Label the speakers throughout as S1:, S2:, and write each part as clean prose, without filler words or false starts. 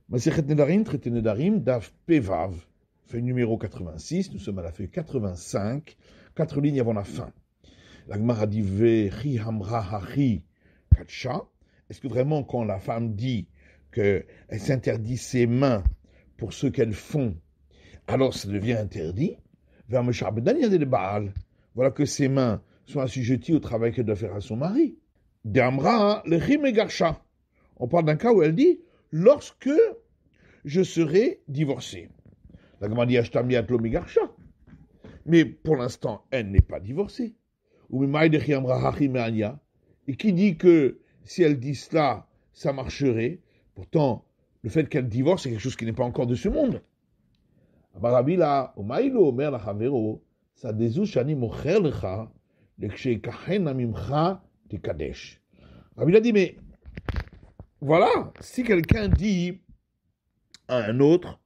S1: Masechet Nedarim, traité Nedarim, Daf Pevav, feuille numéro 86, nous sommes à la feuille 85, 4 lignes avant la fin. La Gemara dit Vechi Hamra Hachi Katsha. Est-ce que vraiment, quand la femme dit qu'elle s'interdit ses mains pour ce qu'elles font, alors ça devient interdit? Voilà que ses mains sont assujetties au travail qu'elle doit faire à son mari. D'Amra Lechim Egarsha. On parle d'un cas où elle dit lorsque je serai divorcée. La Gemara dit Ashtami Atlo Megarsha. Mais pour l'instant, elle n'est pas divorcée. Et qui dit que si elle dit cela, ça marcherait? Pourtant, le fait qu'elle divorce, c'est quelque chose qui n'est pas encore de ce monde. Rabbi a dit, mais voilà, si quelqu'un dit à un autre,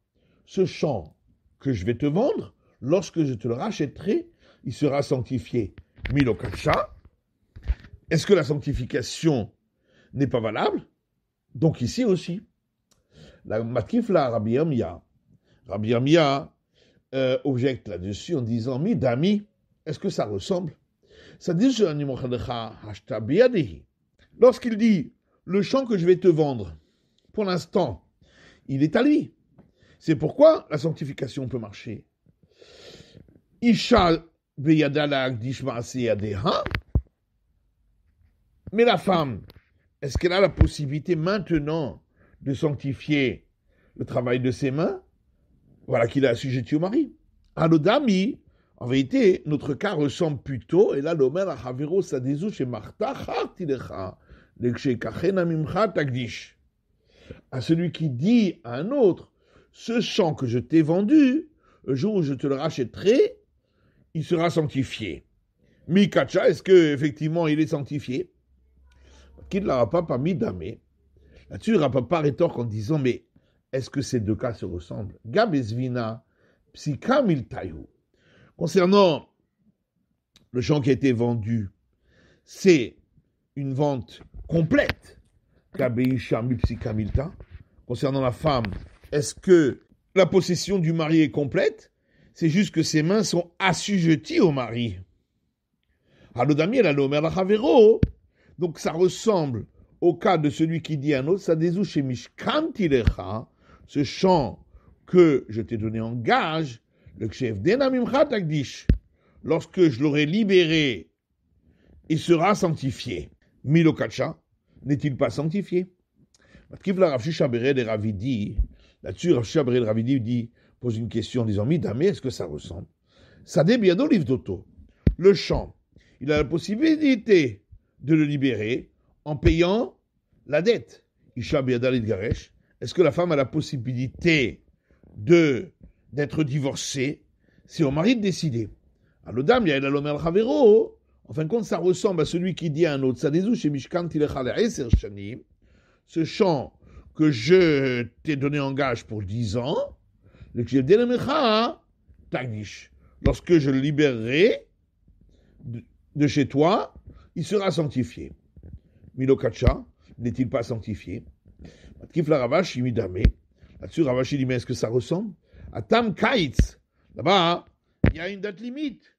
S1: ce champ que je vais te vendre, lorsque je te le rachèterai, il sera sanctifié. Milo Katsha, est-ce que la sanctification n'est pas valable? Donc ici aussi. La Matkifla Rabbi Yirmiyah objecte là-dessus en disant Midami, est-ce que ça ressemble? Ça dit lorsqu'il dit le champ que je vais te vendre, pour l'instant, il est à lui. C'est pourquoi la sanctification peut marcher. Isha beyadala yadeha. Mais la femme, est-ce qu'elle a la possibilité maintenant de sanctifier le travail de ses mains? Voilà qu'il a assujetti au mari. Alodami, en vérité, notre cas ressemble plutôt, et là, l'omer achavero sadezou chez Martha chartilecha, lekshekachena mimcha tagdish. À celui qui dit à un autre, ce champ que je t'ai vendu, le jour où je te le rachèterai, il sera sanctifié. Mikacha, est-ce que effectivement il est sanctifié? Qu'il ne l'a pas mis damé. Là-dessus, le Rapapa rétorque en disant, mais est-ce que ces deux cas se ressemblent? Gabesvina, psikamiltayu. Concernant le champ qui a été vendu, c'est une vente complète. Gabeisha mi psikamilta. Concernant la femme, est-ce que la possession du mari est complète? C'est juste que ses mains sont assujetties au mari. Alodami, la lomer la chavero. Donc ça ressemble au cas de celui qui dit à un autre, ça dézoue chez Mishkantilecha, ce champ que je t'ai donné en gage, le Kshev Denamimcha Tagdish, lorsque je l'aurai libéré, il sera sanctifié. Milokacha, n'est-il pas sanctifié? Là-dessus, Rav Shisha Bered Ravidi pose une question en disant, Midame, est-ce que ça ressemble? Sade biado livdoto. Le champ, il a la possibilité de le libérer en payant la dette. Isha biadal garesh. Est-ce que la femme a la possibilité d'être divorcée? C'est au mari de décider. Alodam ya ela lomer chavero. En fin de compte, ça ressemble à celui qui dit à un autre, Sadezou chez Mishkan tilecha le'eser shanim. Ce champ que je t'ai donné en gage pour 10 ans, le kshev denamecha tagdish. Lorsque je le libérerai de chez toi, il sera sanctifié. Milokacha, n'est-il pas sanctifié? Matkifla Ravashi midame. Là-dessus, Ravashi dit, mais est-ce que ça ressemble? À Tam Kaitz, là-bas, il y a une date limite.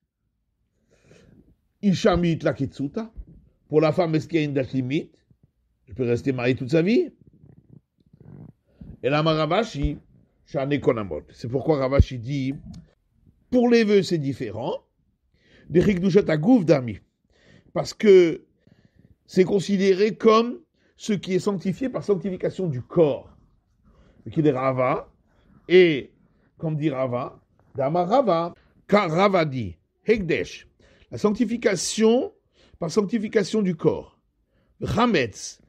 S1: Ishamit la Ketsuta. Pour la femme, est-ce qu'il y a une date limite? Je peux rester marié toute sa vie? Et là, Ravashi, Shane Konamot. C'est pourquoi Ravashi dit, pour les vœux, c'est différent. Des Rikdushat Agouf d'Ami. Parce que c'est considéré comme ce qui est sanctifié par sanctification du corps. Qui est Rava, et comme dit Rava, Dama Rava, car Rava dit, Hekdesh, la sanctification par sanctification du corps, Chametz,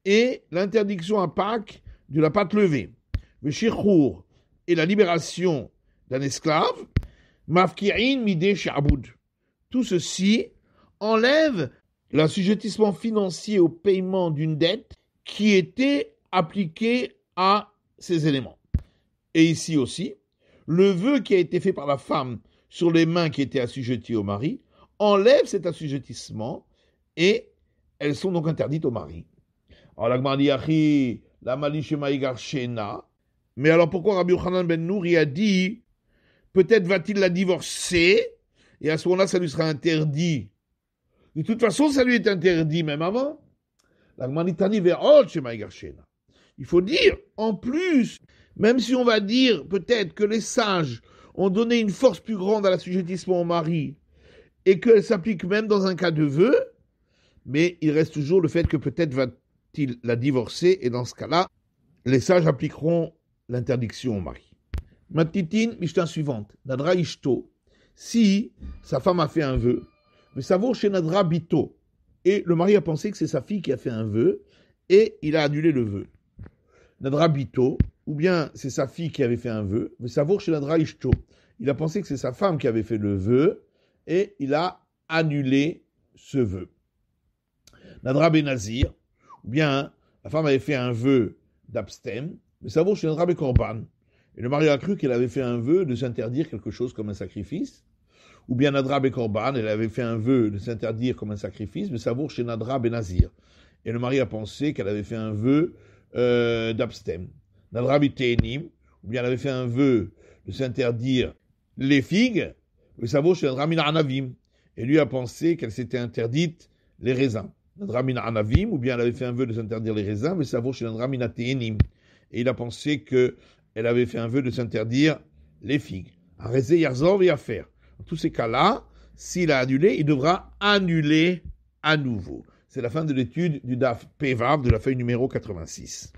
S1: et l'interdiction à Pâques de la pâte levée, le Shirchour, et la libération d'un esclave, Mafki'in Mideh Sha'abud. Tout ceci enlève l'assujettissement financier au paiement d'une dette qui était appliquée à ces éléments. Et ici aussi, le vœu qui a été fait par la femme sur les mains qui étaient assujetties au mari enlève cet assujettissement et elles sont donc interdites au mari. Alors la Gemara dit, la malishema igar shena, Mais alors pourquoi Rabbi Yochanan ben Nouri a dit, peut-être va-t-il la divorcer, et à ce moment-là, ça lui sera interdit. De toute façon, ça lui est interdit, même avant. Il faut dire, en plus, même si on va dire peut-être que les sages ont donné une force plus grande à l'assujettissement au mari, et qu'elle s'applique même dans un cas de vœu, mais il reste toujours le fait que peut-être va-t-il la divorcer, et dans ce cas-là, les sages appliqueront l'interdiction au mari. Matitine, Mishnah suivante. Nadra Ishto. Si sa femme a fait un vœu, mais ça vaut chez Nadra Bito. Et le mari a pensé que c'est sa fille qui a fait un vœu, et il a annulé le vœu. Nadra Bito, ou bien c'est sa fille qui avait fait un vœu, mais ça vaut chez Nadra Ishto. Il a pensé que c'est sa femme qui avait fait le vœu, et il a annulé ce vœu. Nadra Benazir, ou bien la femme avait fait un vœu d'abstème, mais ça vaut chez Nadra Bekorban. Et le mari a cru qu'elle avait fait un vœu de s'interdire quelque chose comme un sacrifice, ou bien Nadra Bekorban, elle avait fait un vœu de s'interdire comme un sacrifice, mais ça vaut chez Nadra Benazir. Et le mari a pensé qu'elle avait fait un vœu d'abstème. Nadra Bitenim, ou bien elle avait fait un vœu de s'interdire les figues, mais ça vaut chez Nadra Mina Anavim. Et lui a pensé qu'elle s'était interdite les raisins. Nadra Mina Anavim, ou bien elle avait fait un vœu de s'interdire les raisins, mais ça vaut chez Nadra Mina Te'enim. Et il a pensé qu'elle avait fait un vœu de s'interdire les figues. Arezé Yarzor et à faire. Dans tous ces cas-là, s'il a annulé, il devra annuler à nouveau. C'est la fin de l'étude du DAF Pevav de la feuille numéro 86.